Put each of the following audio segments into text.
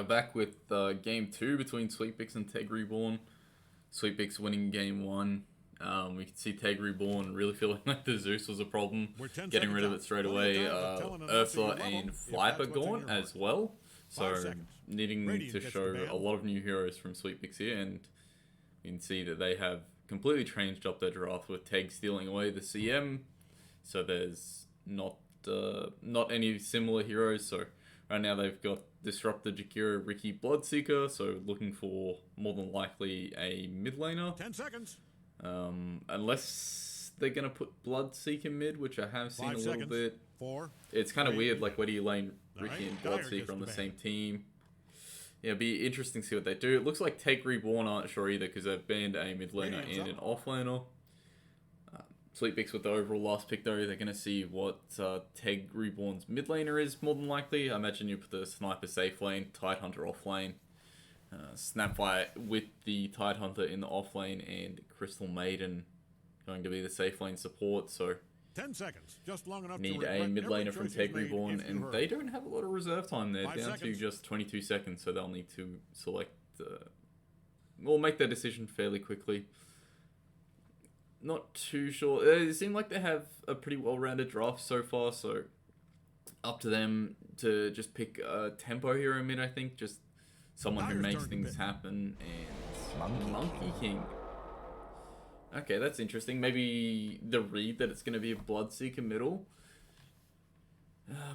Back with game 2 between Sweetbix and TEG Reborn. Sweetbix winning game 1. We can see TEG Reborn really feeling like the Zeus was a problem, getting rid of it straight away. Ursa and Flyper gone as well, so needing to show a lot of new heroes from Sweetbix here, and you can see that they have completely changed up their draft with TEG stealing away the CM, so there's not any similar heroes. So right now they've got Disruptor, Jakiro, Ricky, Bloodseeker, so looking for more than likely a mid laner. 10 seconds. Unless they're going to put Bloodseeker mid, which I have seen a little bit. 4. It's kind of weird, like where do you lane Ricky and Bloodseeker on the same team? Yeah, it'd be interesting to see what they do. It looks like TEG Reborn aren't sure either because they've banned a mid laner and an off laner. Sweetbix with the overall last pick though, they're going to see what TEG Reborn's mid laner is more than likely. I imagine you put the Sniper safe lane, Tidehunter off lane, Snapfire with the Tidehunter in the off lane, and Crystal Maiden going to be the safe lane support. So 10 seconds, just long enough need to a mid laner from TEG Reborn, and they don't have a lot of reserve time there, down to just 22 seconds, so they'll need to select, well, make their decision fairly quickly. Not too sure. It seems like they have a pretty well-rounded draft so far, so up to them to just pick a tempo hero mid, I think. Just someone who makes things happen. And Monkey King. Okay, that's interesting. Maybe the read that it's going to be a Bloodseeker middle.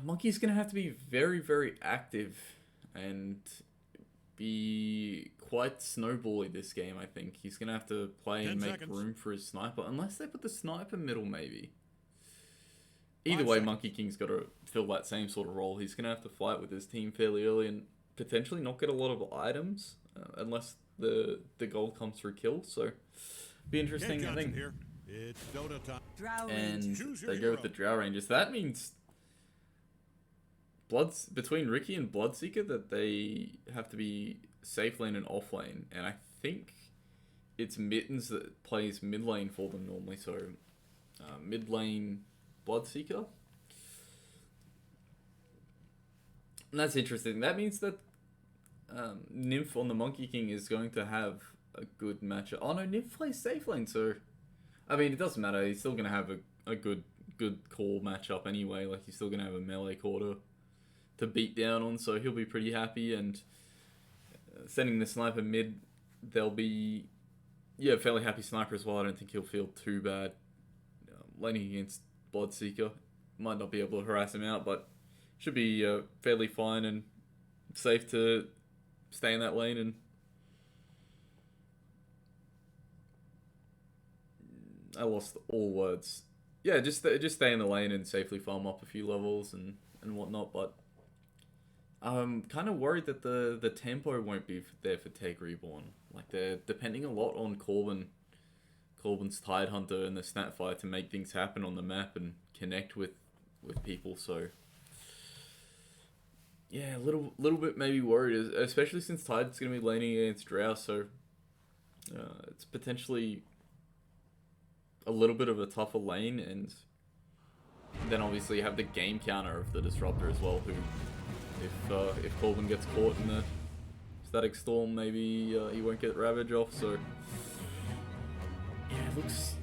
Monkey's going to have to be very, very active and be quite snowbally this game, I think. He's going to have to play and make room for his sniper, unless they put the sniper middle, maybe. Either way, Monkey King's got to fill that same sort of role. He's going to have to fight with his team fairly early and potentially not get a lot of items, unless the gold comes through kills, so be interesting, I think. It's Dota time. And they go with the Drow Rangers. That means between Ricky and Bloodseeker that they have to be safe lane and off lane, and I think it's Mittens that plays mid lane for them normally, so mid lane Bloodseeker. And that's interesting. That means that Nymph on the Monkey King is going to have a good matchup. Oh no, Nymph plays safe lane, so I mean it doesn't matter. He's still gonna have a good core matchup anyway. Like he's still gonna have a melee quarter to beat down on, so he'll be pretty happy. And sending the sniper mid, they'll be fairly happy sniper as well. I don't think he'll feel too bad laning against Bloodseeker. Might not be able to harass him out, but should be fairly fine and safe to stay in that lane. And I lost all words. Yeah, just stay in the lane and safely farm up a few levels and whatnot. But I'm kind of worried that the tempo won't be there for TEG Reborn. Like they're depending a lot on Corbin's Tidehunter and the Snapfire to make things happen on the map and connect with people. So yeah, a little bit maybe worried, especially since Tide's going to be laning against Drow. So it's potentially a little bit of a tougher lane, and then obviously you have the game counter of the Disruptor as well, who if Corbin gets caught in the static storm, maybe he won't get Ravage off. So yeah, it looks.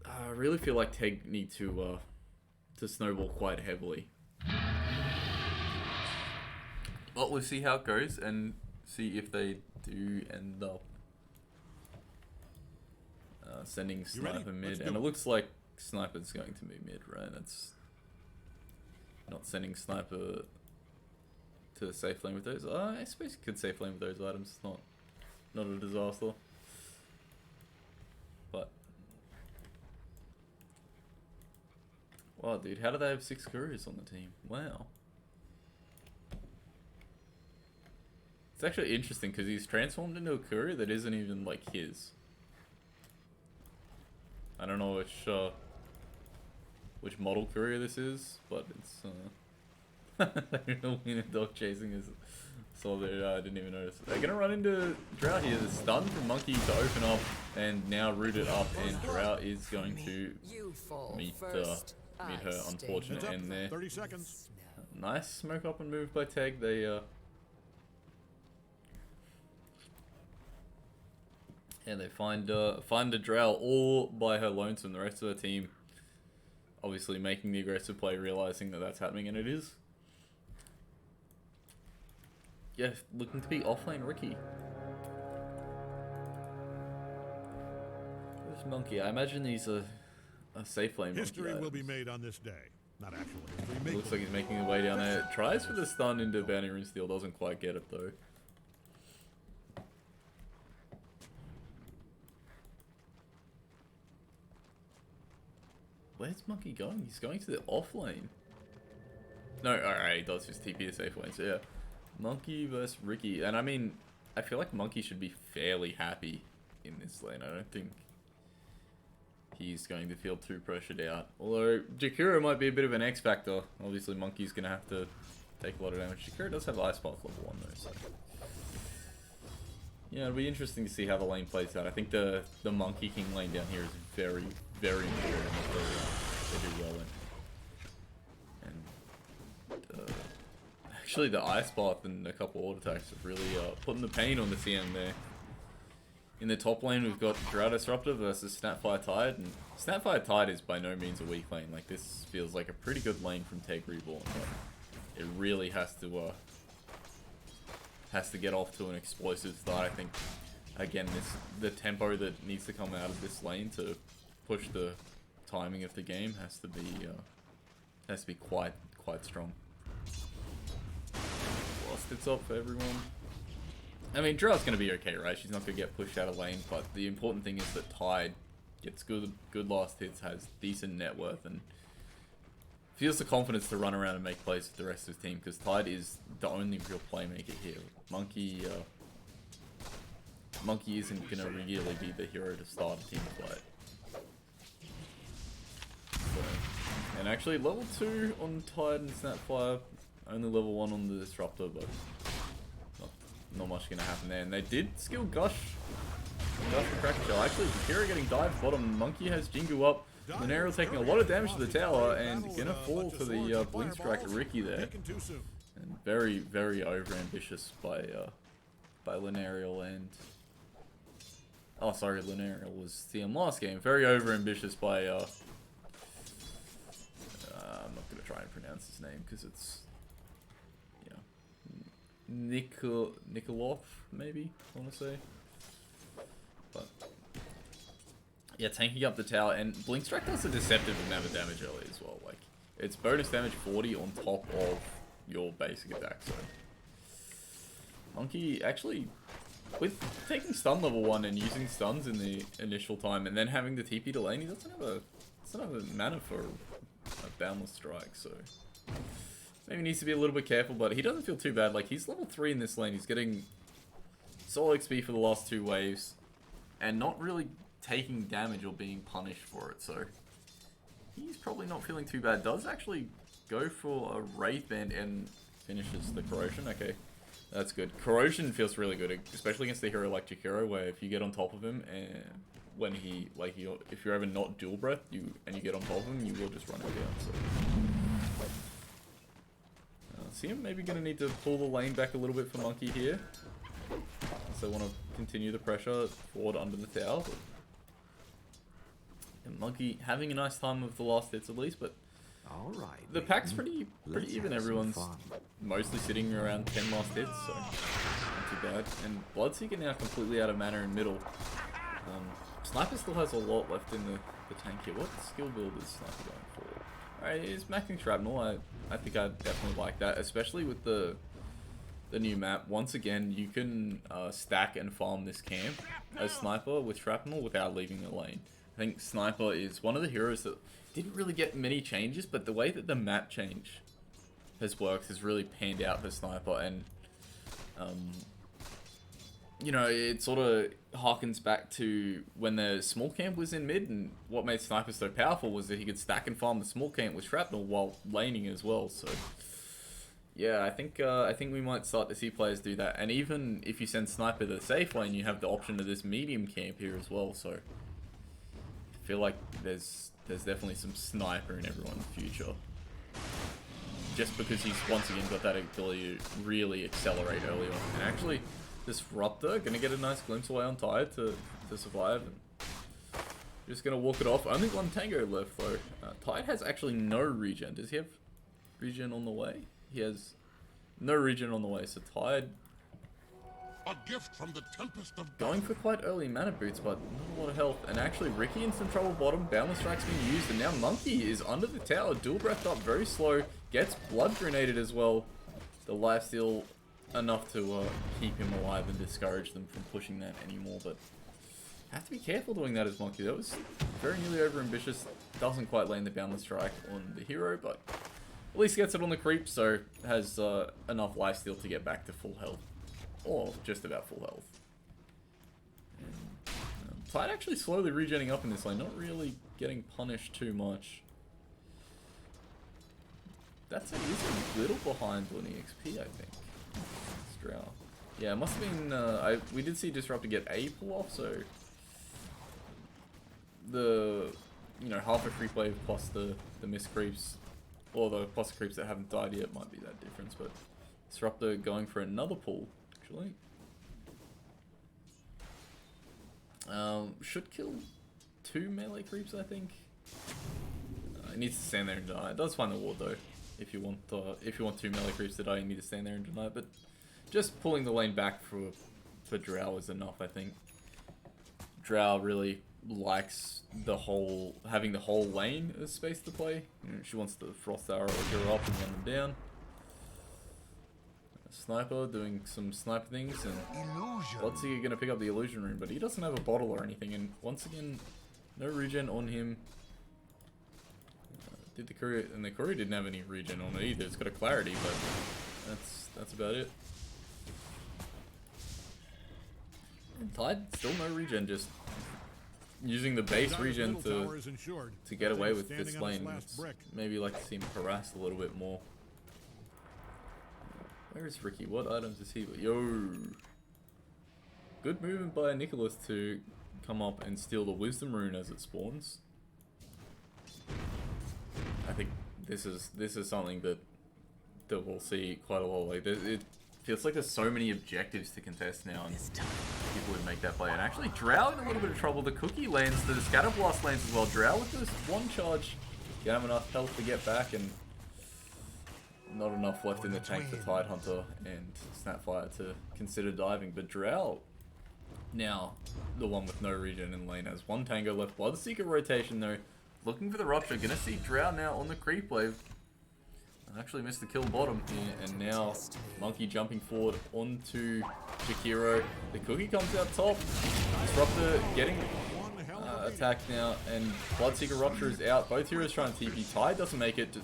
I really feel like TEG need to snowball quite heavily. But we'll see how it goes and see if they do end up sending Sniper mid. And it looks like Sniper's going to be mid, right? That's not sending Sniper to the safe lane with those. I suppose you could safe lane with those items. It's not a disaster. But wow, dude, how do they have 6 couriers on the team? Wow. It's actually interesting because he's transformed into a courier that isn't even like his. I don't know which model courier this is, but it's dog chasing is so there. I didn't even notice. They're gonna run into Drow here. The stun from Monkey to open up and now root it up, and Drow is going to meet her unfortunate end there. 30 seconds. Nice smoke up and move by TEG. They Yeah, they find a Drow all by her lonesome. The rest of the team obviously making the aggressive play, realizing that that's happening, and it is. Yeah, looking to be offlane Ricky. Where's Monkey? I imagine he's a safe lane. History will be made on this day. Not actual history. Looks like he's making his way down there. Tries for the stun into Bounty Rune Steel. Doesn't quite get it though. Where's Monkey going? He's going to the off lane. No, alright, he does his TP to safe lane. So yeah, Monkey versus Ricky. And I mean, I feel like Monkey should be fairly happy in this lane. I don't think he's going to feel too pressured out. Although Jakiro might be a bit of an X factor. Obviously, Monkey's going to have to take a lot of damage. Jakiro does have Ice Path level 1 though, so yeah, it'll be interesting to see how the lane plays out. I think the Monkey King lane down here is very, very important that they do well in. And actually, the Ice Path and a couple auto attacks have really putting the pain on the CM there. In the top lane, we've got Drow Disruptor versus Snapfire Tide, and Snapfire Tide is by no means a weak lane. Like, this feels like a pretty good lane from TEG Reborn, but it really has to get off to an explosive start. I think, again, the tempo that needs to come out of this lane to push the timing of the game has to be quite strong. Lost its up for everyone. I mean, Drow's going to be okay, right? She's not going to get pushed out of lane, but the important thing is that Tide gets good last hits, has decent net worth, and feels the confidence to run around and make plays with the rest of his team, because Tide is the only real playmaker here. Monkey isn't going to really be the hero to start a team fight. So, and actually, level 2 on Tide and Snapfire, only level 1 on the Disruptor, but not much going to happen there. And they did skill Gush. Gush for Cracker Shell. Actually, Kira getting dived bottom. Monkey has Jingu up. Lunarial taking a lot of damage to the tower and gonna fall to the Blink Strike Ricky there. And very, very over ambitious by Lunarial and... Oh, sorry, Lunarial was CM last game. Very over ambitious by... I'm not gonna try and pronounce his name because it's... Nikolov, maybe, I want to say. But yeah, tanking up the tower, and Blink Strike does a deceptive amount of damage early as well. Like, it's bonus damage 40 on top of your basic attack, so Monkey actually, with taking stun level 1 and using stuns in the initial time and then having the TP to lane, he doesn't have a mana for a boundless strike, so maybe needs to be a little bit careful, but he doesn't feel too bad. Like, he's level 3 in this lane. He's getting solo XP for the last 2 waves and not really taking damage or being punished for it. So he's probably not feeling too bad. Does actually go for a Wraith Band and finishes the Corrosion. Okay, that's good. Corrosion feels really good, especially against a hero like Jakiro, where if you get on top of him and when he, like, if you're ever not dual breath, you get on top of him, you will just run him down. So CM maybe going to need to pull the lane back a little bit for Monkey here. So they want to continue the pressure forward under the tower. But and Monkey having a nice time with the last hits at least, but the pack's pretty even. Everyone's mostly sitting around 10 last hits, so not too bad. And Bloodseeker now completely out of mana in middle. Sniper still has a lot left in the tank here. What skill build is Sniper going for? Alright, he's maxing Shrapnel. I think I'd definitely like that, especially with the new map. Once again, you can stack and farm this camp as Sniper with Shrapnel without leaving the lane. I think Sniper is one of the heroes that didn't really get many changes, but the way that the map change has worked has really panned out for Sniper, and you know, it sort of harkens back to when the small camp was in mid, and what made Sniper so powerful was that he could stack and farm the small camp with Shrapnel while laning as well. So yeah, I think we might start to see players do that. And even if you send Sniper to the safe lane, you have the option of this medium camp here as well. So I feel like there's definitely some Sniper in everyone's future, just because he's once again got that ability to really accelerate early on. And actually, Disruptor gonna get a nice glimpse away on Tide to survive. And just gonna walk it off. Only one Tango left though. Tide has actually no regen. Does he have regen on the way? He has no regen on the way, so Tide A gift from the tempest of going for quite early mana boots, but not a lot of health. And actually, Ricky in some trouble bottom. Boundless Strike's being used, and now Monkey is under the tower. Dual breathed up very slow. Gets blood grenaded as well. The lifesteal enough to keep him alive and discourage them from pushing that anymore. But have to be careful doing that as Monkey. That was very nearly over ambitious. Doesn't quite land the Boundless Strike on the hero, but at least gets it on the creep, so has enough lifesteal to get back to full health. Or just about full health. And, Tide actually slowly regenning up in this lane, not really getting punished too much. That's a little behind on EXP, I think. Drow. Yeah, it must have been. We did see Disruptor get a pull off, so the half a free wave plus the miss creeps, or the plus creeps that haven't died yet might be that difference. But Disruptor going for another pull. Actually, should kill 2 melee creeps, I think. He needs to stand there and deny. It does find the ward though. If you want 2 melee creeps to die, you need to stand there and deny. But just pulling the lane back for Drow is enough, I think. Drow really likes having the whole lane as space to play. She wants the Frost Arrow or go up and run them down. Sniper doing some sniper things, and Bloodseeker gonna pick up the illusion rune, but he doesn't have a bottle or anything, and once again, no regen on him. Did the courier, and the courier didn't have any regen on it either. It's got a clarity, but that's about it. And Tide still no regen, just using the base regen to get away with this lane. Maybe like to see him harassed a little bit more. Where is Ricky? What items is he? Yo! Good movement by Nicholas to come up and steal the Wisdom Rune as it spawns. I think this is something that we'll see quite a lot. Like it feels like there's so many objectives to contest now, and people would make that play. And actually, Drow in a little bit of trouble. The Cookie lands, the Scatter Blast lands as well. Drow with this one charge, gonna have enough health to get back, and not enough left in the tank for Tidehunter and Snapfire to consider diving. But Drow, now the one with no regen in lane, has one Tango left. Bloodseeker rotation though, looking for the Rupture. Gonna see Drow now on the creep wave. Actually missed the kill bottom here, and now Monkey jumping forward onto Jakiro. The Cookie comes out top. Disruptor getting attacked now, and Bloodseeker Rupture is out. Both heroes trying to TP. Tide doesn't make it.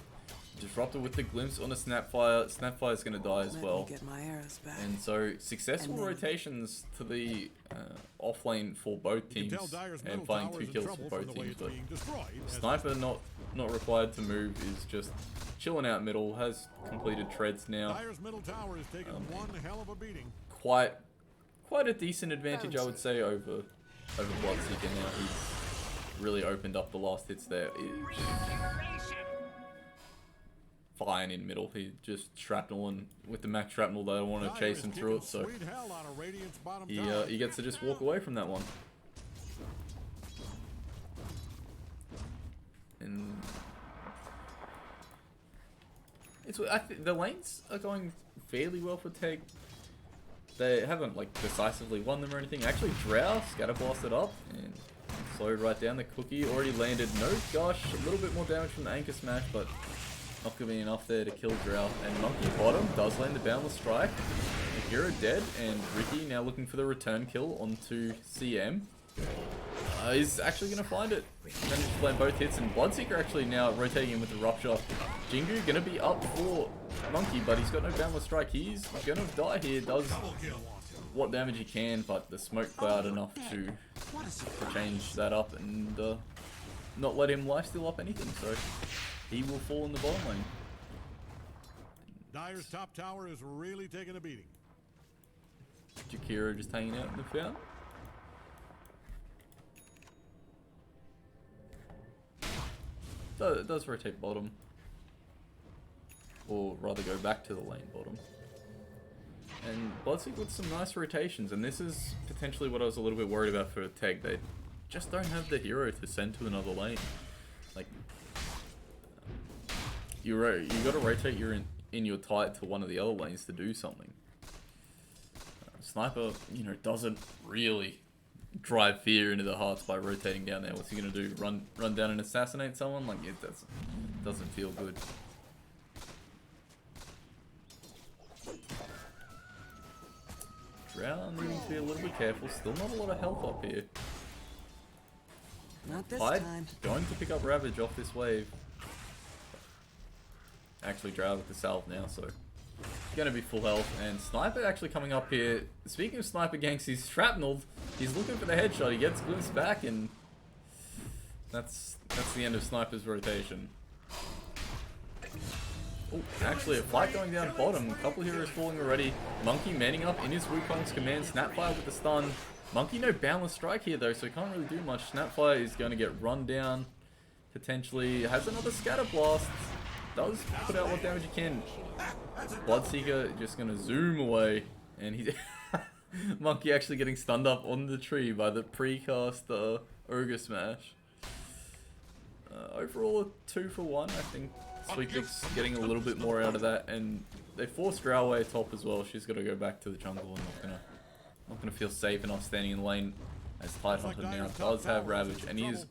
Disruptor with the glimpse on a Snapfire. Snapfire is going to die as well. And so successful rotations to the off lane for both teams, and finding 2 kills for both teams. But Sniper not required to move, is just chilling out middle. Has completed treads now. Quite a decent advantage, I would say, over Bloodseeker now. He's really opened up the last hits there. Fine in middle. He just shrapnel, and with the max shrapnel they don't want to chase him through it, so he gets to just walk away from that one. And I think the lanes are going fairly well for TEG. They haven't like decisively won them or anything. Actually, Drow scatter blasted up and slowed right down. The Cookie already landed. No gush, a little bit more damage from the Anchor Smash, but not going to be enough there to kill Drow. And Monkey bottom does land the Boundless Strike. Hero dead, and Ricky now looking for the return kill onto CM. He's actually going to find it. Managed to land both hits, and Bloodseeker actually now rotating in with the Rupture. Jingu going to be up for Monkey, but he's got no Boundless Strike. He's going to die here. Does what damage he can, but the smoke cloud enough to change that up and not let him lifesteal up anything. So he will fall in the bottom lane. Dire's top tower is really taking a beating. Jakiro just hanging out in the fountain. So it does rotate bottom. Or rather go back to the lane bottom. And Bloodseek with some nice rotations, and this is potentially what I was a little bit worried about for TEG. They just don't have the hero to send to another lane. Like, you got to rotate in your tight to one of the other lanes to do something. Sniper, you know, doesn't really drive fear into the hearts by rotating down there. What's he gonna do? Run down and assassinate someone? Like, it doesn't feel good. Drow needing to be a little bit careful. Still not a lot of health up here. Not this Tide time. going to pick up Ravage off this wave. Actually, Drow with the salve now, so gonna be full health. And Sniper actually coming up here. Speaking of Sniper ganks, he's shrapnelled. He's looking for the headshot. He gets glimpsed back, and that's the end of Sniper's rotation. Oh, actually a fight going down bottom. A couple of heroes falling already. Monkey manning up in his Wukong's command. Snapfire with the stun. Monkey no boundless strike here though, so he can't really do much. Snapfire is going to get run down. Potentially has another scatter blast. Does put out what damage he can. Bloodseeker just going to zoom away. And he's... Monkey actually getting stunned up on the tree by the precast Ogre Smash. Overall a 2 for 1, I think. Sweetbix getting a little bit more out of that, and they forced Drow away top as well. She's got to go back to the jungle and not gonna feel safe enough standing in lane as Tidehunter now does have Ravage, and he is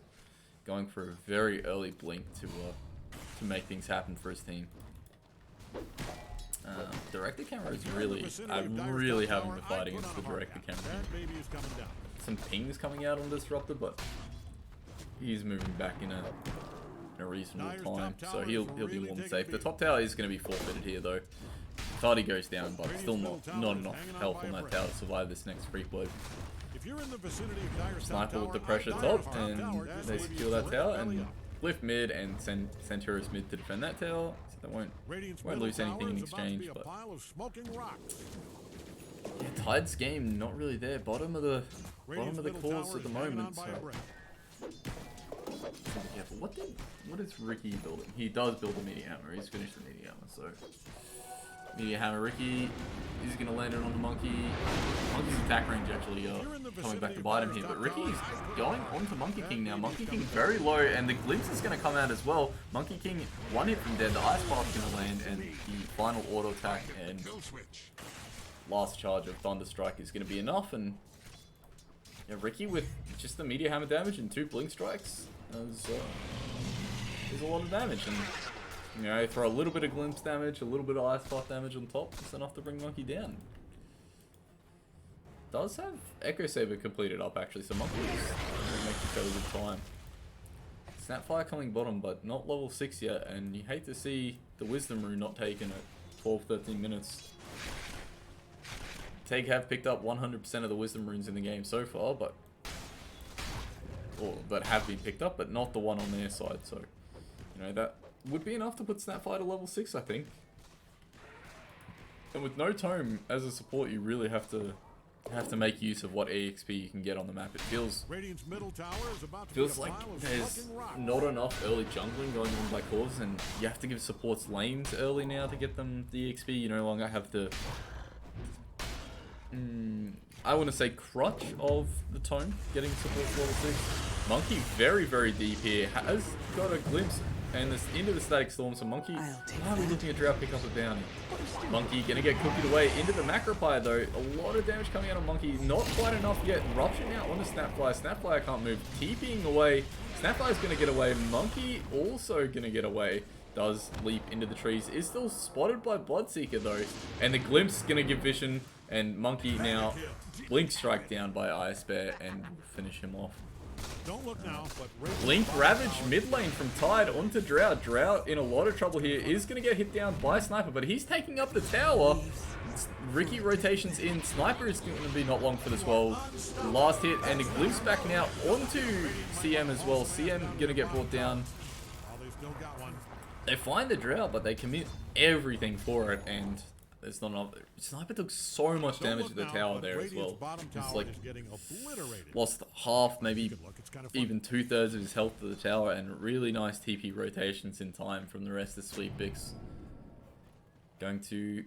going for a very early blink to make things happen for his team. Director camera is I'm really having to fight against the director camera. Some pings coming out on Disruptor, but he's moving back in a reasonable time, so he'll be more than safe. The top tower is going to be forfeited here though. Tidy goes down, but still not enough health on that tower to survive this next creep wave. Sniper with the pressure top, and they secure that tower, and Glyph mid and send heroes mid to defend that tower, so they won't lose anything in exchange. But yeah, Tide's game not really there. Bottom of the course at the moment. So be careful. What is Ricky building? He does build a meteor hammer. He's finished the meteor hammer, so meteor hammer. Ricky is gonna land it on the monkey. Monkey's attack range actually coming back to bite him here, but Ricky's going onto Monkey King now. Monkey King very low, and the glimpse is gonna come out as well. Monkey King one hit from dead. The ice path's gonna land, and the final auto attack and last charge of Thunder Strike is gonna be enough. And yeah, Ricky with just the meteor hammer damage and 2 blink strikes. There's a lot of damage, and you know, throw a little bit of glimpse damage, a little bit of ice path damage on top, it's enough to bring Monkey down. Does have Echo Saber completed up actually, so Monkey is making each other good time. Snapfire coming bottom, but not level 6 yet, and you hate to see the Wisdom Rune not taken at 12-13 minutes. TEG have picked up 100% of the Wisdom Runes in the game so far, but have been picked up, but not the one on their side. So, you know, that would be enough to put Snapfire to level 6, I think. And with no tome as a support, you really have to make use of what EXP you can get on the map. It feels like there's not enough early jungling going on by cores, and you have to give supports lanes early now to get them the EXP. You no longer have to I want to say crutch of the tome getting support to level 6. Monkey very, very deep here, has got a glimpse and this into the Static Storm, so Monkey finally looking at Drow pick up a bounty. Monkey gonna get cookied away into the Macropire though. A lot of damage coming out of Monkey, not quite enough yet. Rupture now on the Snapfire. Snapfire can't move, TPing away. Snapfire's gonna get away, Monkey also gonna get away. Does leap into the trees, is still spotted by Bloodseeker though, and the glimpse is gonna give vision, and Monkey now blink strike down by Ice Bear and finish him off. Don't look now, but Blink Ravage mid lane from Tide onto Drow. Drow in a lot of trouble here, is going to get hit down by Sniper, but he's taking up the tower. Ricky rotations in. Sniper is going to be not long for this well. Last hit, and a glimpse back now onto CM as well. CM going to get brought down. They find the Drow, but they commit everything for it, and there's not enough. Sniper took so much damage to the tower there as well. It's like lost half, maybe even 2/3 of his health to the tower, and really nice TP rotations in time from the rest of Sweetbix. Going to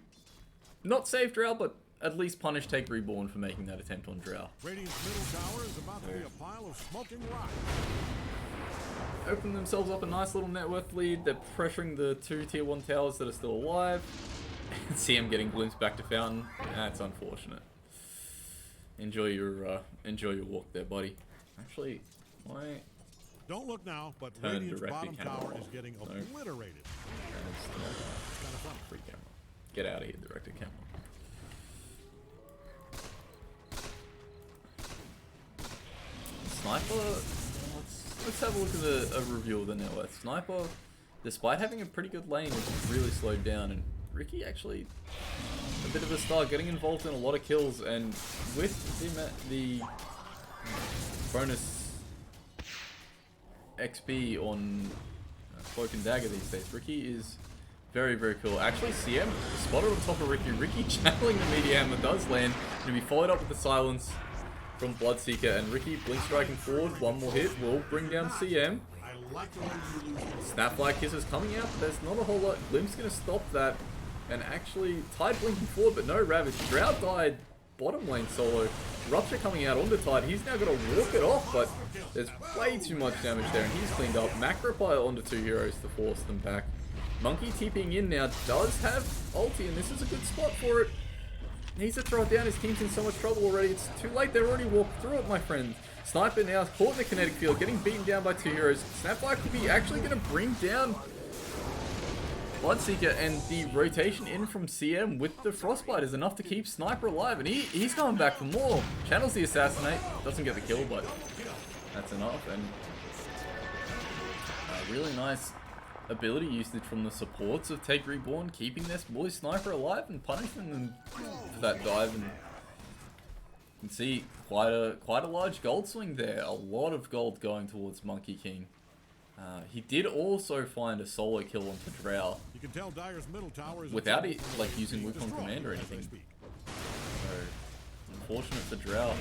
not save Drow, but at least punish TEG Reborn for making that attempt on Drow. Radiant's middle tower is about to be a pile of smoking rock. Open themselves up a nice little net worth lead. They're pressuring the 2 tier 1 towers that are still alive. CM getting glimpsed back to Fountain. That's unfortunate. Enjoy your walk there, buddy. Actually, why? Don't look now, but Turn Radiant's directly bottom camera tower off. is getting No. obliterated. That's Kind of fun. free camera. Get out of here, director camera. Sniper. Let's have a look at a review of the net worth. Sniper, despite having a pretty good lane, which is really slowed down, and Ricky actually a bit of a star, getting involved in a lot of kills, and with the bonus XP on Cloak and Dagger these days, Ricky is very, very cool. Actually, CM spotted on top of Ricky. Ricky channeling the Meteor Hammer does land, and be followed up with the silence from Bloodseeker, and Ricky blink striking forward. One more hit will bring down CM. Snapfly Kisses coming out, but there's not a whole lot. Glimp's gonna stop that, and actually Tide blinking forward, but no Ravage. Drought died bottom lane solo. Rupture coming out onto Tide. He's now gonna walk it off, but there's way too much damage there, and he's cleaned up. Macropile onto 2 heroes to force them back. Monkey TPing in now, does have ulti, and this is a good spot for it. Needs to throw it down, his team's in so much trouble already. It's too late, they've already walked through it, my friend. Sniper now caught in the kinetic field, getting beaten down by 2 heroes. Snapfire could be actually going to bring down Bloodseeker, and the rotation in from CM with the Frostbite is enough to keep Sniper alive, and he's coming back for more. Channels the Assassinate, doesn't get the kill, but that's enough, and really nice ability usage from the supports of TEG Reborn, keeping this boy Sniper alive and punishing them for that dive. And you can see quite a large gold swing there. A lot of gold going towards Monkey King. He did also find a solo kill onto Drow. You can tell Dyer's middle tower is without it like using Wukong Command or anything. So unfortunate for Drow.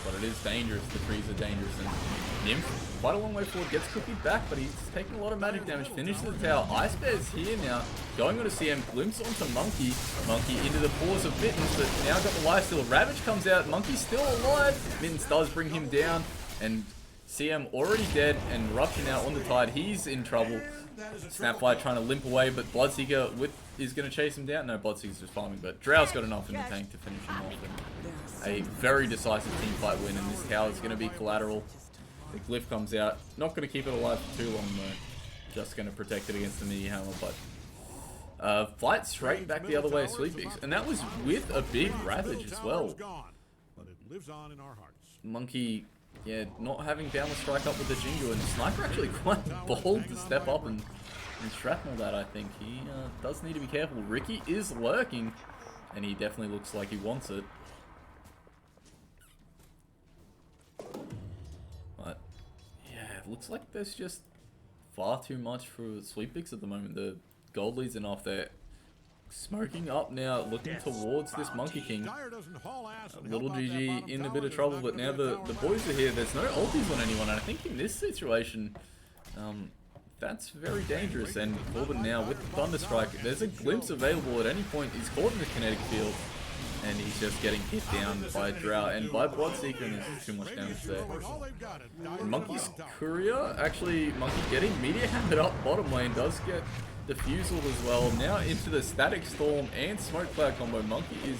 But it is dangerous, the trees are dangerous, and Nymph, quite a long way forward, gets cookied back, but he's taking a lot of magic damage, finishes the tower. Ice Bear's here now, going on to CM, glimpse onto Monkey. Monkey into the paws of Mittens, but now got the lifesteal. Ravage comes out, Monkey's still alive. Mittens does bring him down, and CM already dead, and Rupture now on the Tide. He's in trouble. Snapfly trying to limp away, but Bloodseeker is going to chase him down. No, Bloodseeker's just farming, but Drow's got enough in the tank to finish him off. And a very decisive team fight win, and this tower is going to be collateral. The Glyph comes out. Not going to keep it alive for too long, though. Just going to protect it against the Meteor Hammer, but fight straight back the other way of Sweetbix, and that was with a big Ravage as well. Monkey, yeah, not having Boundless Strike up with the Jingu, and Sniper actually quite bold to step up and shrapnel that, I think. He does need to be careful. Ricky is lurking, and he definitely looks like he wants it. But, yeah, it looks like there's just far too much for Sweetbix at the moment. The gold leads enough there. Smoking up now, looking towards this Monkey King. Little GG in a bit of trouble, but now the boys are here. There's no ultis on anyone, and I think in this situation, that's very dangerous. And Corbin now with the Thunderstrike, there's a glimpse available at any point. He's caught in the kinetic field, and he's just getting hit down by Drow and by Bloodseeker, and there's too much damage there. And Monkey's Courier, actually, Monkey getting Meteor Hammered up bottom lane, does get Diffusal as well. Now into the Static Storm and Smoke Cloud combo. Monkey is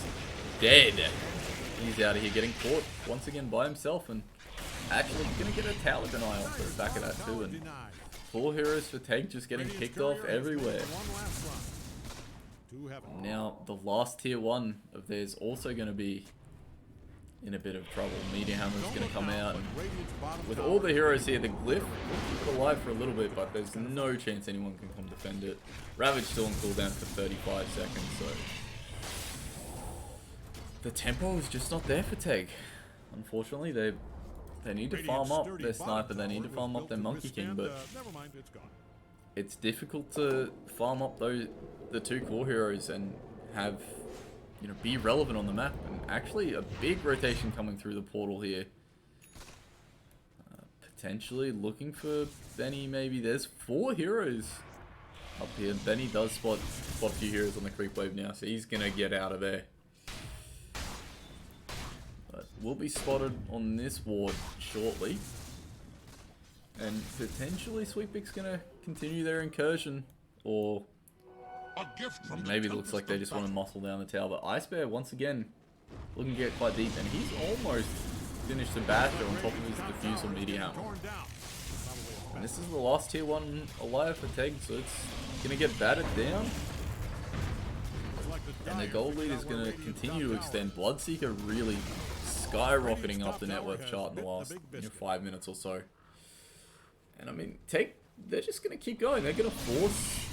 dead. He's out of here, getting caught once again by himself, and actually gonna get a Tower Denial for the back of that too. And 4 heroes for TEG just getting picked off everywhere. Now the last tier 1 of theirs also gonna be in a bit of trouble. Meteor Hammer's going to come out. And with all the heroes here, the Glyph will keep it alive for a little bit, but there's no chance anyone can come defend it. Ravage still on cooldown for 35 seconds, so the tempo is just not there for TEG. Unfortunately, they need to farm up their Sniper, they need to farm up their Monkey King, but it's difficult to farm up the 2 core heroes and have, you know, be relevant on the map. And actually a big rotation coming through the portal here. Potentially looking for Benny maybe. There's 4 heroes up here. Benny does spot a few heroes on the creep wave now, so he's gonna get out of there. will be spotted on this ward shortly. And potentially Sweetbix going to continue their incursion, or maybe it looks like they just want to muscle down the tower. But Ice Bear, once again, looking to get quite deep, and he's almost finished the Basher on top of his Diffusal Meteor Hammer. And this is the last tier 1 alive for TEG, so it's going to get battered down. And the gold lead is going to continue to extend. Bloodseeker really skyrocketing up the net worth chart in the last 5 minutes or so. And I mean, TEG, they're just going to keep going. They're going to force...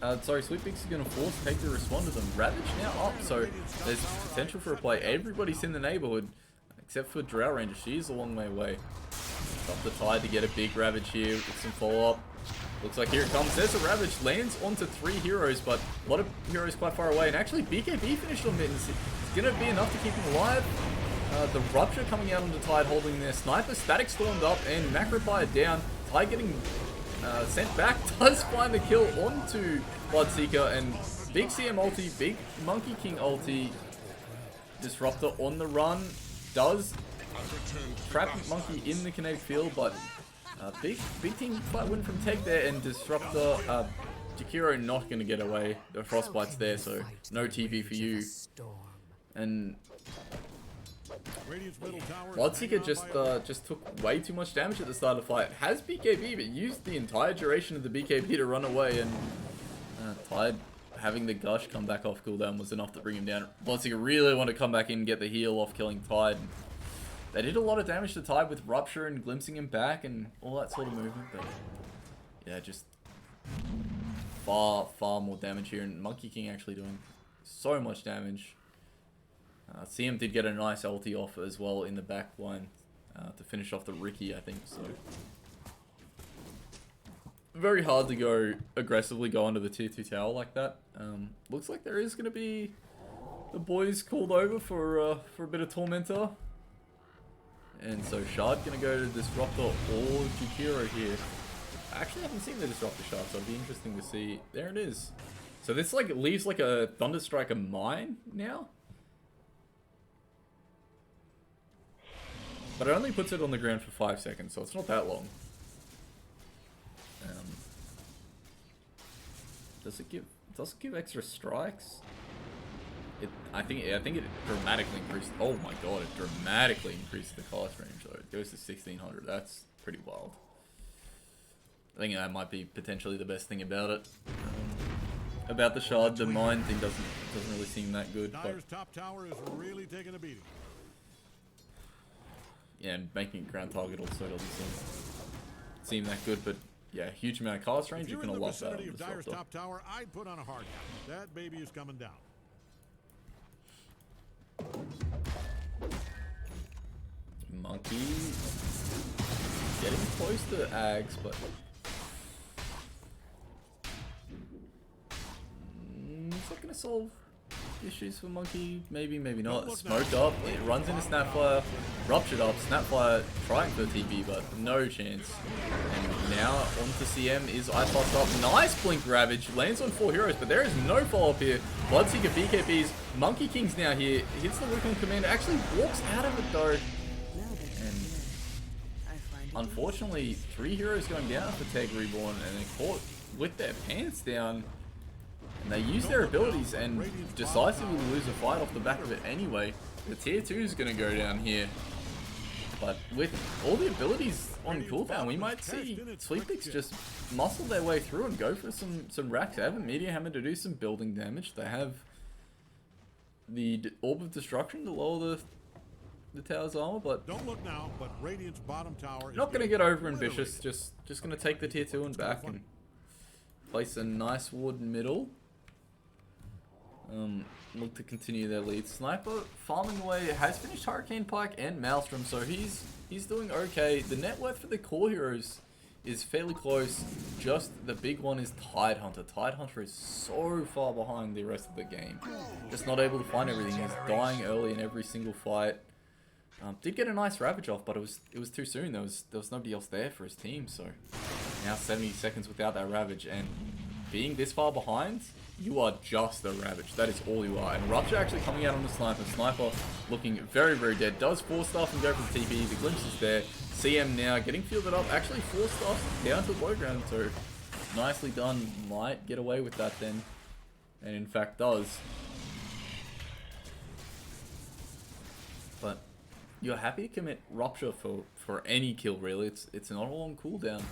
Sweetbix is going to force TEG to respond to them. Ravage now up, so there's potential for a play. Everybody's in the neighborhood, except for Drow Ranger. She's a long way away. Up the Tide to get a big Ravage here with some follow-up. Looks like here it comes. There's a Ravage. Lands onto 3 heroes, but a lot of heroes quite far away. And actually, BKB finished on Mittens. It's going to be enough to keep him alive. The Rupture coming out onto Tide holding their Sniper. Static Stormed up and Macropire down. Tide getting sent back. Does find the kill onto Bloodseeker. And big CM ulti, big Monkey King ulti. Disruptor on the run. Does trap Monkey in the kinetic field, but big team fight win from TEG there, and Disruptor, Jakiro not going to get away. The Frostbite's there, so no TP for you. And Bloodseeker just took way too much damage at the start of the fight. Has BKB, but used the entire duration of the BKB to run away, and Tide having the Gush come back off cooldown was enough to bring him down. Bloodseeker really wanted to come back in and get the heal off killing Tide. They did a lot of damage to Tide with Rupture and glimpsing him back and all that sort of movement, but yeah, just far more damage here, and Monkey King actually doing so much damage. CM did get a nice ulti off as well in the back line to finish off the Ricky, I think, so. Very hard to go aggressively go onto the tier 2 tower like that. Looks like there is going to be the boys called over for a bit of Tormentor. And so Shard going to go to Disruptor or Jakiro here. I actually haven't seen the Disruptor Shard, so it'll be interesting to see. There it is. So this like leaves like a Thunderstriker mine now. But it only puts it on the ground for 5 seconds, so it's not that long. Does it give extra strikes? I think it dramatically increased. Oh my god! It dramatically increased the cast range. So it goes to 1600. That's pretty wild. I think that might be potentially the best thing about it. About the shard, the mine thing doesn't really seem that good. But top tower is really taking a beating. Yeah, and making it ground target also doesn't seem that good. But yeah, huge amount of cast range. You're gonna love that. If Dire's top tower, I'd put on a hard count. That baby is coming down. Monkey getting close to Ags, but is that gonna solve issues for Monkey? Maybe, maybe not. Smoked up, it runs into Snapfire, ruptured up, Snapfire trying for TP, but no chance. And now onto CM is iPost up. Nice Blink Ravage, lands on 4 heroes, but there is no follow-up here. Bloodseeker BKBs, Monkey King's now here, hits the Wukong Commander, actually walks out of it though. And unfortunately, 3 heroes going down for TEG Reborn, and they're caught with their pants down. And they use their abilities and decisively lose a fight off the back of it anyway. The tier 2 is going to go down here. But with all the abilities on cooldown, we might see Sweetbix just muscle their way through and go for some racks. They have a Meteor Hammer to do some building damage. They have the Orb of Destruction to lower the tower's armor, but don't look now, but Radiant's bottom tower is not going to get over ambitious. Just going to take the tier 2 and back and place a nice ward middle. Look to continue their lead. Sniper farming away, has finished Hurricane Pike and Maelstrom, so he's doing okay. The net worth for the core heroes is fairly close. Just the big one is Tidehunter. Tidehunter is so far behind the rest of the game. Just not able to find everything. He's dying early in every single fight. Did get a nice Ravage off, but it was too soon. There was nobody else there for his team, so now 70 seconds without that Ravage, and being this far behind, you are just a Ravage. That is all you are. And Rupture actually coming out on the Sniper. Sniper looking very, very dead. Does 4-staff and go for the TP. The glimpse is there. CM now getting fielded up. Actually 4-staff down to low ground. So nicely done. Might get away with that then. And in fact does. But you're happy to commit Rupture for any kill really. It's not a long cooldown.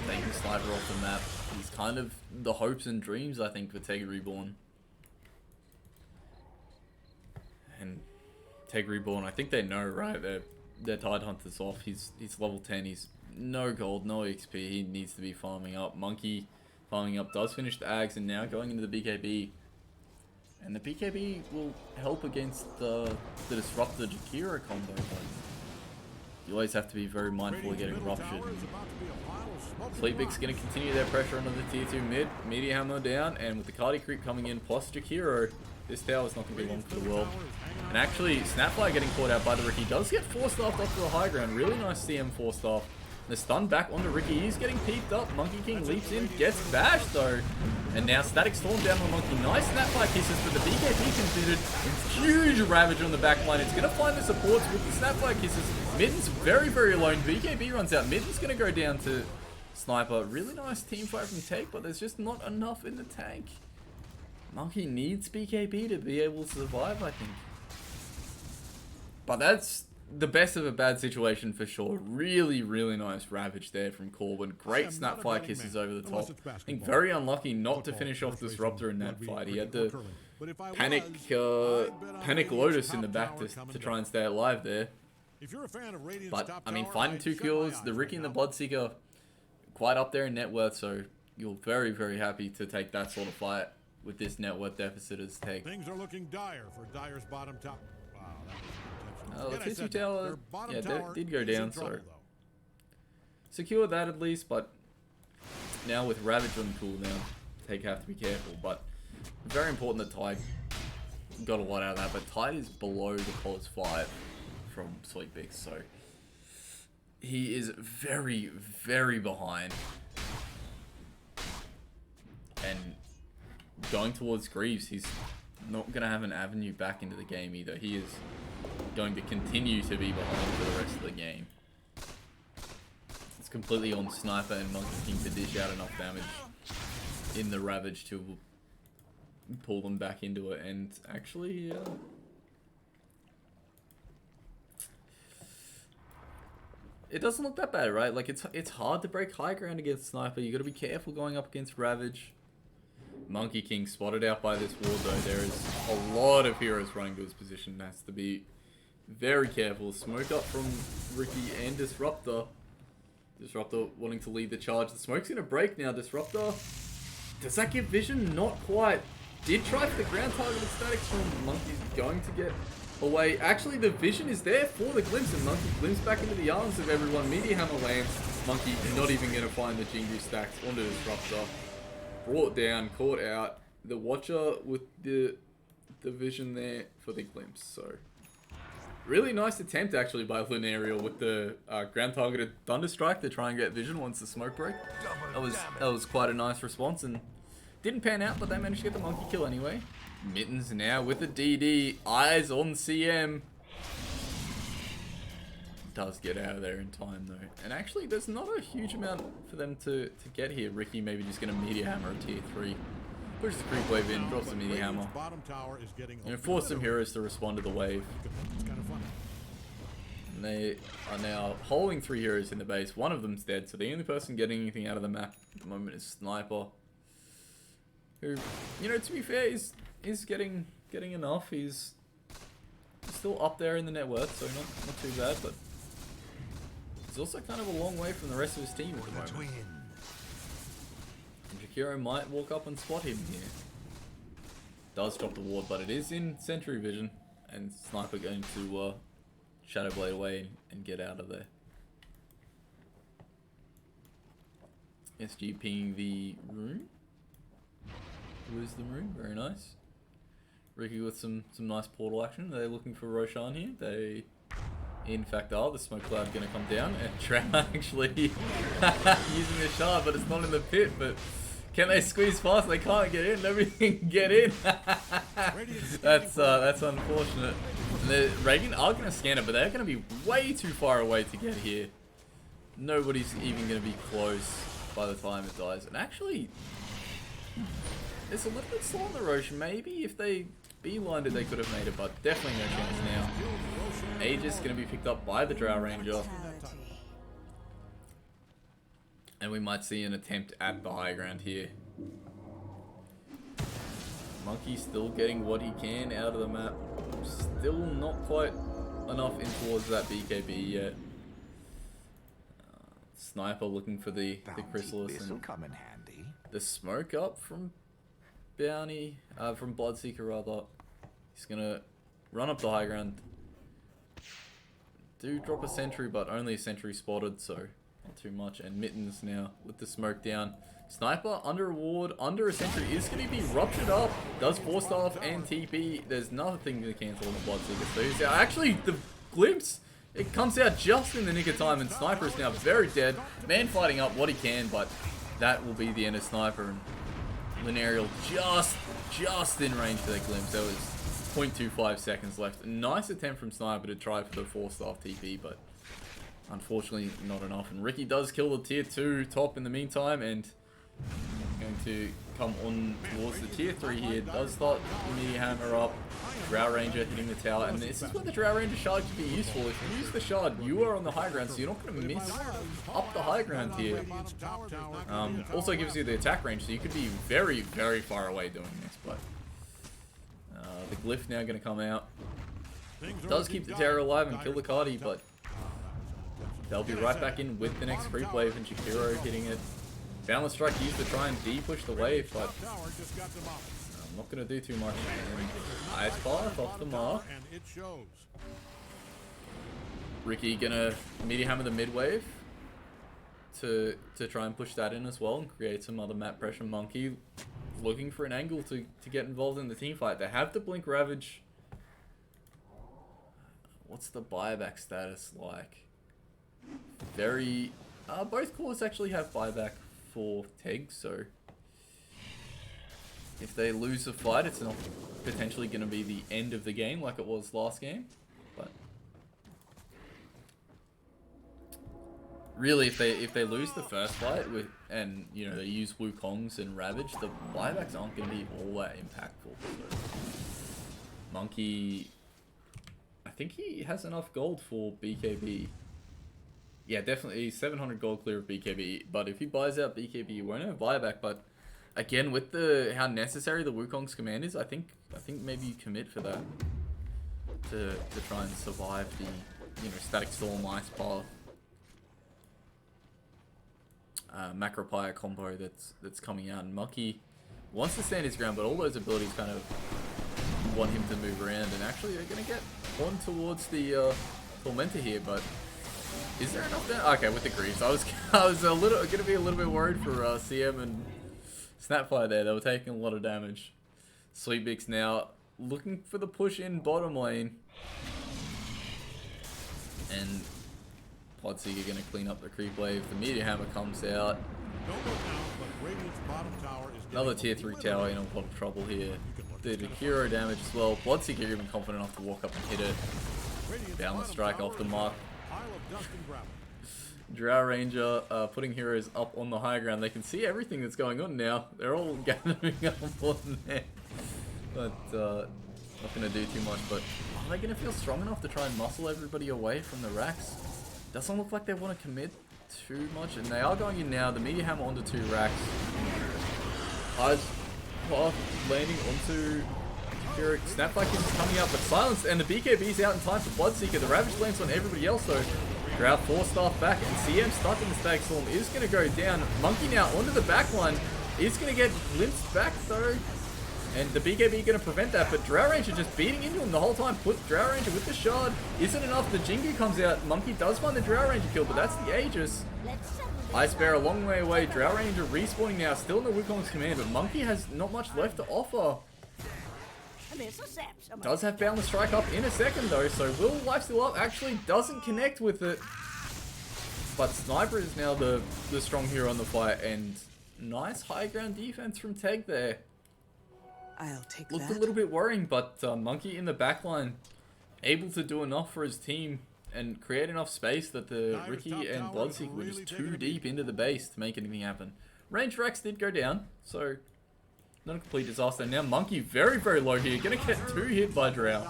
Taking the Sniper off the map is kind of the hopes and dreams, I think, for TEG Reborn. And TEG Reborn, I think they know, right? Their Tide Hunter's off. He's level 10. He's no gold, no XP. He needs to be farming up. Monkey farming up does finish the Ags, and now going into the BKB. And the BKB will help against the Disruptor Jakiro combo. But you always have to be very mindful of getting ruptured. Sweetbix going to continue their pressure onto the tier 2 mid. Media Hammer down, and with the Cardi creep coming in plus Jakiro, this tower is not going to be long for the world. And actually, Snapfire getting caught out by the Ricky does get 4-staffed off to the high ground. Really nice CM 4-staff. The stun back onto Ricky. He's getting peeked up. Monkey King leaps in, gets bashed though. And now Static Storm down on Monkey. Nice Snapfire kisses, but the BKB considered. Huge Ravage on the back line. It's going to find the supports with the Snapfire kisses. Midden's very, very alone. BKB runs out. Midden's going to go down to Sniper. Really nice team fight from Take, but there's just not enough in the tank. Monkey needs BKB to be able to survive, I think. But that's the best of a bad situation for sure. Really, really nice Ravage there from Corbin. Great Snapfire kisses over the top. I think very unlucky not to finish off Disruptor in that fight. He had to panic Lotus in the back to try and stay alive there. But, I mean, finding 2 kills, the Ricky and the Bloodseeker quite up there in net worth, so you're very, very happy to take that sort of fight with this net worth deficit as TEG. Things are looking dire for Dire's bottom tower. Wow, the Tissue Tower, did go down, so secure that at least, but now with Ravage on cooldown, TEG have to be careful, but very important that Tide got a lot out of that, but Tide is below the plus 5 from Sweetbix, so he is very, very behind. And going towards Greaves, he's not going to have an avenue back into the game either. He is going to continue to be behind for the rest of the game. It's completely on Sniper and Monkey King to dish out enough damage in the Ravage to pull them back into it. And actually, it doesn't look that bad, right? Like, it's hard to break high ground against Sniper. You got to be careful going up against Ravage. Monkey King spotted out by this ward though. There is a lot of heroes running to his position. Has to be very careful. Smoke up from Ricky and Disruptor. Disruptor wanting to lead the charge. The smoke's going to break now. Disruptor, does that give vision? Not quite. Did try for the ground targeted Static Storm. Monkey's going to get away. Actually, the vision is there for the glimpse, and Monkey glimpse back into the arms of everyone. Media Hammer lands. Monkey not even going to find the Jingu stacks onto Disruptor. Brought down, caught out. The Watcher with the vision there for the glimpse. So, really nice attempt actually by Lunarial with the ground targeted Thunder Strike to try and get vision once the smoke broke. That was quite a nice response and didn't pan out, but they managed to get the monkey kill anyway. Mittens now with the DD, eyes on CM. Does get out of there in time though. And actually there's not a huge amount for them to get here. Ricky maybe just gonna Media Hammer a tier 3. Pushes the creep wave in, drops the Media Hammer. And force some heroes to respond to the wave. And they are now holding 3 heroes in the base. One of them's dead, so the only person getting anything out of the map at the moment is Sniper. Who, you know, to be fair, is getting enough. He's still up there in the net worth, so not too bad, but he's also kind of a long way from the rest of his team at the moment. And Jakiro might walk up and spot him here. Does drop the ward, but it is in Sentry Vision, and Sniper going to Shadow Blade away and get out of there. SG pinging the room. Lose the room, very nice. Ricky with some nice portal action. They're looking for Roshan here. They, in fact, are. The smoke cloud going to come down, and Trout actually using the shard, but it's not in the pit. But Can they squeeze past? They can't get in. Everything can get in. That's unfortunate. The Reagan are going to scan it, but they're going to be way too far away to get here. Nobody's even going to be close by the time it dies. And actually, it's a little bit slow on the Roche. Maybe if they beelined it, they could have made it, but definitely no chance now. Aegis going to be picked up by the Drow Ranger. And we might see an attempt at the high ground here. Monkey still getting what he can out of the map. Still not quite enough in towards that BKB yet. Sniper looking for the Chrysalis and come in handy. The smoke up from Bounty, from Bloodseeker rather. He's gonna run up the high ground. Do drop a sentry, but only a sentry spotted, so not too much. And Mittens now with the smoke down. Sniper under a ward, under a sentry is going to be ruptured up. Does 4-staff and TP. There's nothing to cancel on the Bloodseeker. So he's out. Actually, the glimpse, it comes out just in the nick of time, and Sniper is now very dead. Man fighting up what he can, but that will be the end of Sniper. And Linearial just in range for that glimpse. There was 0.25 seconds left. A nice attempt from Sniper to try for the 4-staff TP, but unfortunately not enough. And Ricky does kill the tier 2 top in the meantime, and going to come on towards the tier 3 here. Does start the meteor hammer up. Drow Ranger hitting the tower, and this is where the Drow Ranger shard can be useful. If you use the shard, you are on the high ground, so you're not going to miss up the high ground here. Also gives you the attack range, so you could be very, very far away doing this. But the glyph now going to come out. Does keep the terror alive and kill the Cardi, but they'll be right back in with the next creep wave, and Shakiro hitting it. Boundless Strike used to try and de-push the wave, but I'm not going to do too much. And Ice Path off the mark. Ricky going to meteor hammer the mid wave to try and push that in as well and create some other map pressure. Monkey looking for an angle to get involved in the team fight. They have the Blink Ravage. What's the buyback status like? Very... both cores actually have buyback for TEG, so if they lose the fight, it's not potentially going to be the end of the game like it was last game. But really, if they lose the first fight with, and you know, they use Wukongs and Ravage, the buybacks aren't going to be all that impactful. So Monkey, I think he has enough gold for BKB. Yeah, definitely 700 gold clear of BKB, but if he buys out BKB, he won't have buyback. But again, with how necessary the Wukong's command is, I think maybe you commit for that to try and survive the Static Storm, Ice Path, Macropire combo that's coming out. And Monkey wants to stand his ground, but all those abilities kind of want him to move around. And actually, they're going to get on towards the Tormentor here, but. Is there enough there? Okay, with the Greaves. I was gonna be a little bit worried for CM and Snapfire there. They were taking a lot of damage. Sweetbix now looking for the push in bottom lane. And Podseeker gonna clean up the creep wave. The meteor hammer comes out. Another tier 3 tower in a lot of trouble here. Did a hero damage as well. Podseeker even confident enough to walk up and hit it. Boundless Strike off the mark. Drow Ranger putting heroes up on the high ground. They can see everything that's going on now. They're all gathering up on there. But not going to do too much. But are they going to feel strong enough to try and muscle everybody away from the racks? Doesn't look like they want to commit too much. And they are going in now. The meteor hammer onto 2 racks. Ice Path landing onto Killerre. Snapfire is coming out, but silence, and the BKB's out in time for Bloodseeker. The Ravage lands on everybody else though. Drow 4-staff back, and CM stuck in the Static Storm is going to go down. Monkey now onto the backline is going to get glimpsed back though, and the BKB going to prevent that. But Drow Ranger just beating into him the whole time. Put Drow Ranger with the shard. Isn't enough. The Jingu comes out. Monkey does find the Drow Ranger kill, but that's the Aegis. Ice Bear a long way away. Drow Ranger respawning now, still in the Wukong's command, but Monkey has not much left to offer. Does have Boundless Strike up in a second though, so will Lifesteal up actually doesn't connect with it. But Sniper is now the strong hero on the fight, and nice high ground defense from TEG there. I'll take Looked that. a little bit worrying, but Monkey in the backline able to do enough for his team and create enough space that the Ricky and Bloodseeker were just too deep into the base to make anything happen. Range Rex did go down, so not a complete disaster. Now Monkey very, very low here. Gonna get 2 hit by Drow.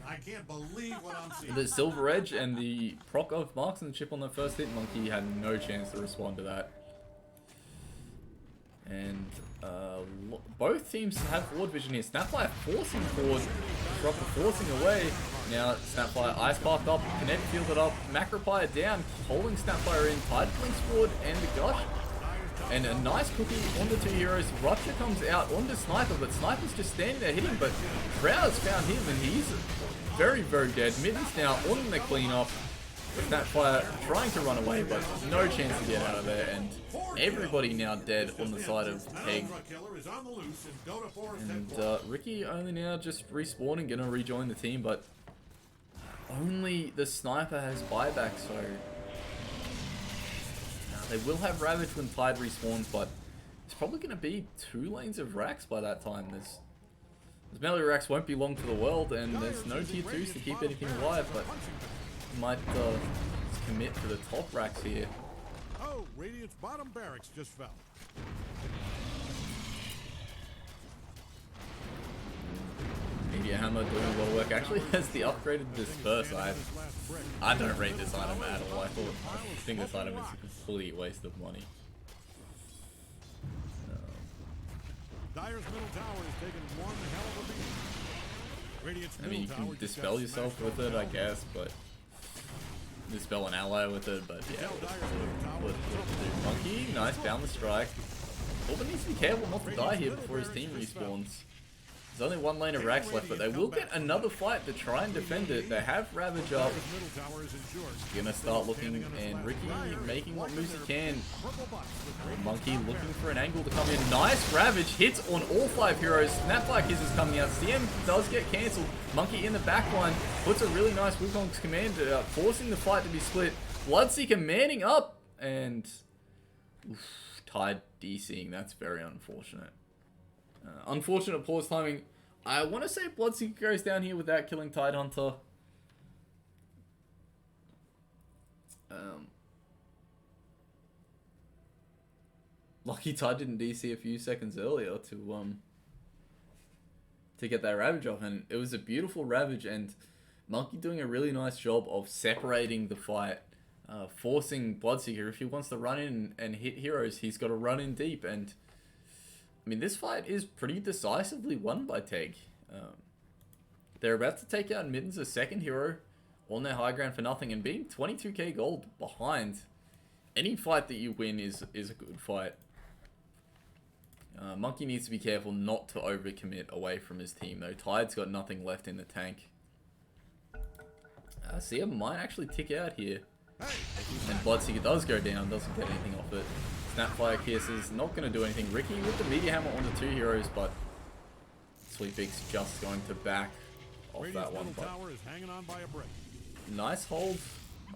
I can't believe what I'm seeing. The Silver Edge and the proc of marksmanship on the first hit, Monkey had no chance to respond to that. And both teams have forward vision here. Snapfire forcing forward, Dropper forcing away. Now Snapfire ice path up, Kinetic fielded up, Macropire down, holding Snapfire in, Tide blinks forward, and the Gush. And a nice cookie on the 2 heroes. Rupture comes out onto Sniper, but Sniper's just standing there hitting, but Drow's found him and he's very, very dead. Mittens now on the cleanup. Snapfire trying to run away, but no chance to get out of there, and everybody now dead on the side of TEG. And Ricky only now just respawning, gonna rejoin the team, but only the Sniper has buyback, so they will have Ravage when Tide respawns, but it's probably gonna be 2 lanes of racks by that time. There's melee racks won't be long to the world, and there's no tier 2s to keep anything alive, but might commit to the top racks here. Oh, Radiant's bottom barracks just fell. Media Hammer doing a lot of work. Actually has the upgraded disperse. I don't rate this item at all. I think this item is a complete waste of money. Dyer's middle tower is taking one hell of a beat. Radiant's I mean, you middle can tower just dispel got yourself smashed with up it, I by guess, but dispel an ally with it, but yeah, what do? Monkey, nice boundless strike. Orban needs to be careful not to die here before his team respawns. There's only 1 lane of racks left, but they will get another fight to try and defend it. They have Ravage up. Gonna start looking, and Ricky making what moves he can. Monkey looking for an angle to come in. Nice Ravage hits on all 5 heroes. Snapfire kisses coming out. CM does get cancelled. Monkey in the back line puts a really nice Wukong's command out, forcing the fight to be split. Bloodseeker manning up, and Tide DCing. That's very unfortunate. Unfortunate pause timing. I want to say Bloodseeker goes down here without killing Tidehunter. Lucky Tide didn't DC a few seconds earlier to get that Ravage off, and it was a beautiful Ravage, and Monkey doing a really nice job of separating the fight, forcing Bloodseeker. If he wants to run in and hit heroes, he's got to run in deep, and I mean, this fight is pretty decisively won by TEG. They're about to take out Mittens' 2nd hero on their high ground for nothing, and being 22k gold behind, any fight that you win is a good fight. Monkey needs to be careful not to overcommit away from his team, though. Tide's got nothing left in the tank. CM might actually tick out here. And Bloodseeker does go down, doesn't get anything off it. Snapfire kisses, not going to do anything. Ricky with the Media Hammer on the 2 heroes, but Sweetbix just going to back off that one. But nice hold.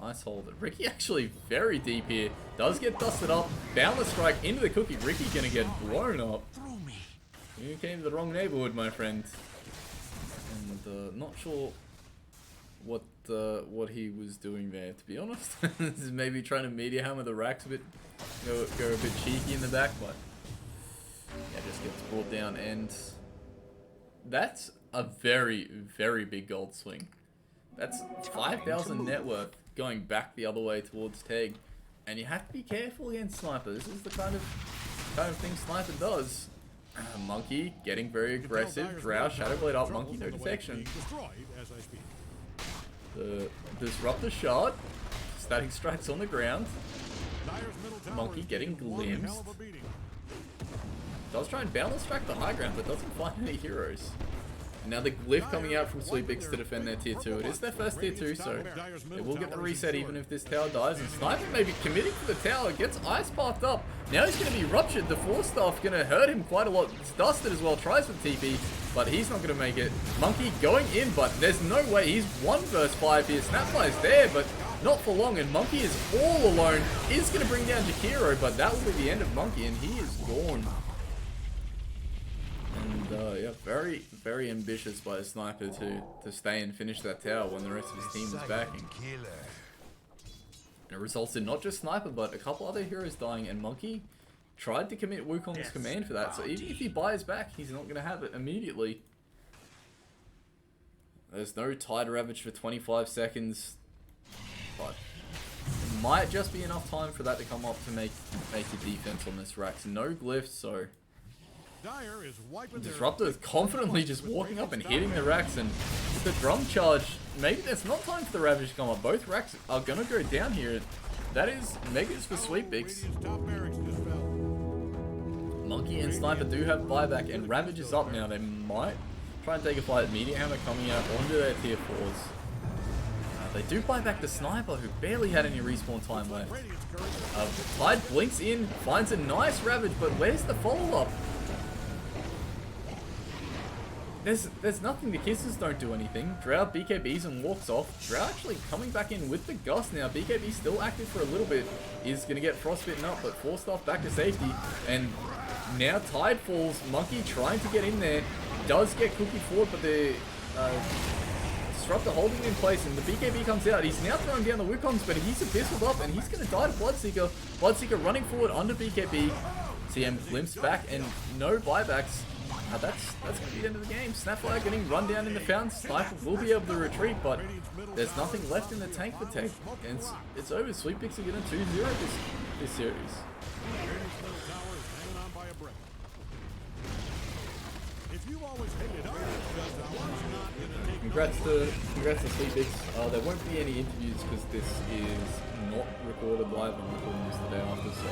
Nice hold. Ricky actually very deep here. Does get dusted up. Boundless strike into the cookie. Ricky going to get blown up. You came to the wrong neighborhood, my friend. And not sure what he was doing there, to be honest. This is maybe trying to Media Hammer the racks a bit, go a bit cheeky in the back, but yeah, just gets brought down, and that's a very, very big gold swing. That's 5,000 net worth going back the other way towards TEG, and you have to be careful against Sniper. This is the kind of thing Sniper does. Monkey getting very aggressive. Drow, Shadowblade up, Monkey no detection. The Disruptor shot. Static strikes on the ground. Monkey getting glimpsed. Does try and balance strike the high ground, but doesn't find any heroes. And now the glyph coming out from Sweetbix to defend their tier 2. It is their first tier 2, so they will get the reset even if this tower dies. And Sniper maybe committing to the tower, gets ice pathed up. Now he's going to be ruptured. The 4-staff going to hurt him quite a lot. It's dusted as well, tries for TP. but he's not going to make it. Monkey going in, but there's no way. He's 1 versus 5 here. Snapfire's there, but not for long, and Monkey is all alone. Is going to bring down Jakiro, but that will be the end of Monkey, and he is gone. And yeah, very, very ambitious by a sniper to stay and finish that tower when the rest of his team is backing. And it results in not just Sniper, but a couple other heroes dying, and Monkey tried to commit Wukong's command for that, so even if he buys back, he's not going to have it immediately. There's no Tide Ravage for 25 seconds, but it might just be enough time for that to come up to make your defense on this Rax. No glyphs, so Disruptor is confidently just walking up and hitting the Rax, and with the drum charge, maybe there's not time for the Ravage to come up. Both Rax are going to go down here. That is Megas for Sweetbix. Monkey and Sniper do have buyback, and Ravage is up now. They might try and take a fight. Meteor Hammer coming out onto their tier 4s. They do buy back the Sniper, who barely had any respawn time left. Tide blinks in, finds a nice Ravage, but where's the follow-up? There's nothing. The kisses don't do anything. Drow BKBs and walks off. Drow actually coming back in with the Gust now. BKB still active for a little bit. Is going to get frostbitten up, but forced off back to safety. And now Tide falls. Monkey trying to get in there. Does get Cookie forward, but the Disruptor holding in place, and the BKB comes out. He's now throwing down the Wukongs, but he's Abyssal up, and he's going to die to Bloodseeker. Bloodseeker running forward under BKB. TM glimpse back, and no buybacks. That's going to be the end of the game. Snapfire getting run down in the fountain. Sniper will be able to retreat, but there's nothing left in the tank for TEG. And it's over. Sweetbix are going to 2-0 this series. Congrats to Sweetbix. There won't be any interviews because this is not recorded live. I'm recording this the day after, so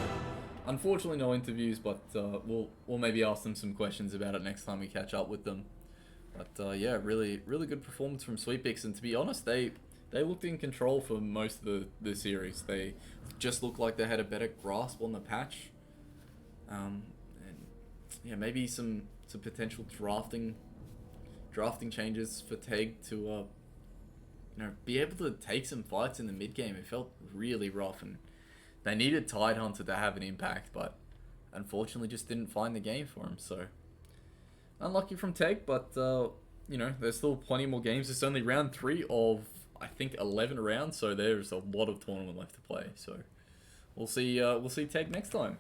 unfortunately no interviews, but we'll maybe ask them some questions about it next time we catch up with them. But yeah, really good performance from Sweetbix, and to be honest, they looked in control for most of the series. They just looked like they had a better grasp on the patch, and yeah, maybe some potential drafting changes for TEG to you know, be able to take some fights in the mid game. It felt really rough, and they needed Tidehunter to have an impact, but unfortunately just didn't find the game for him. So unlucky from TEG, but you know, there's still plenty more games. It's only round 3 of I think 11 rounds, so there's a lot of tournament left to play. So we'll see TEG next time.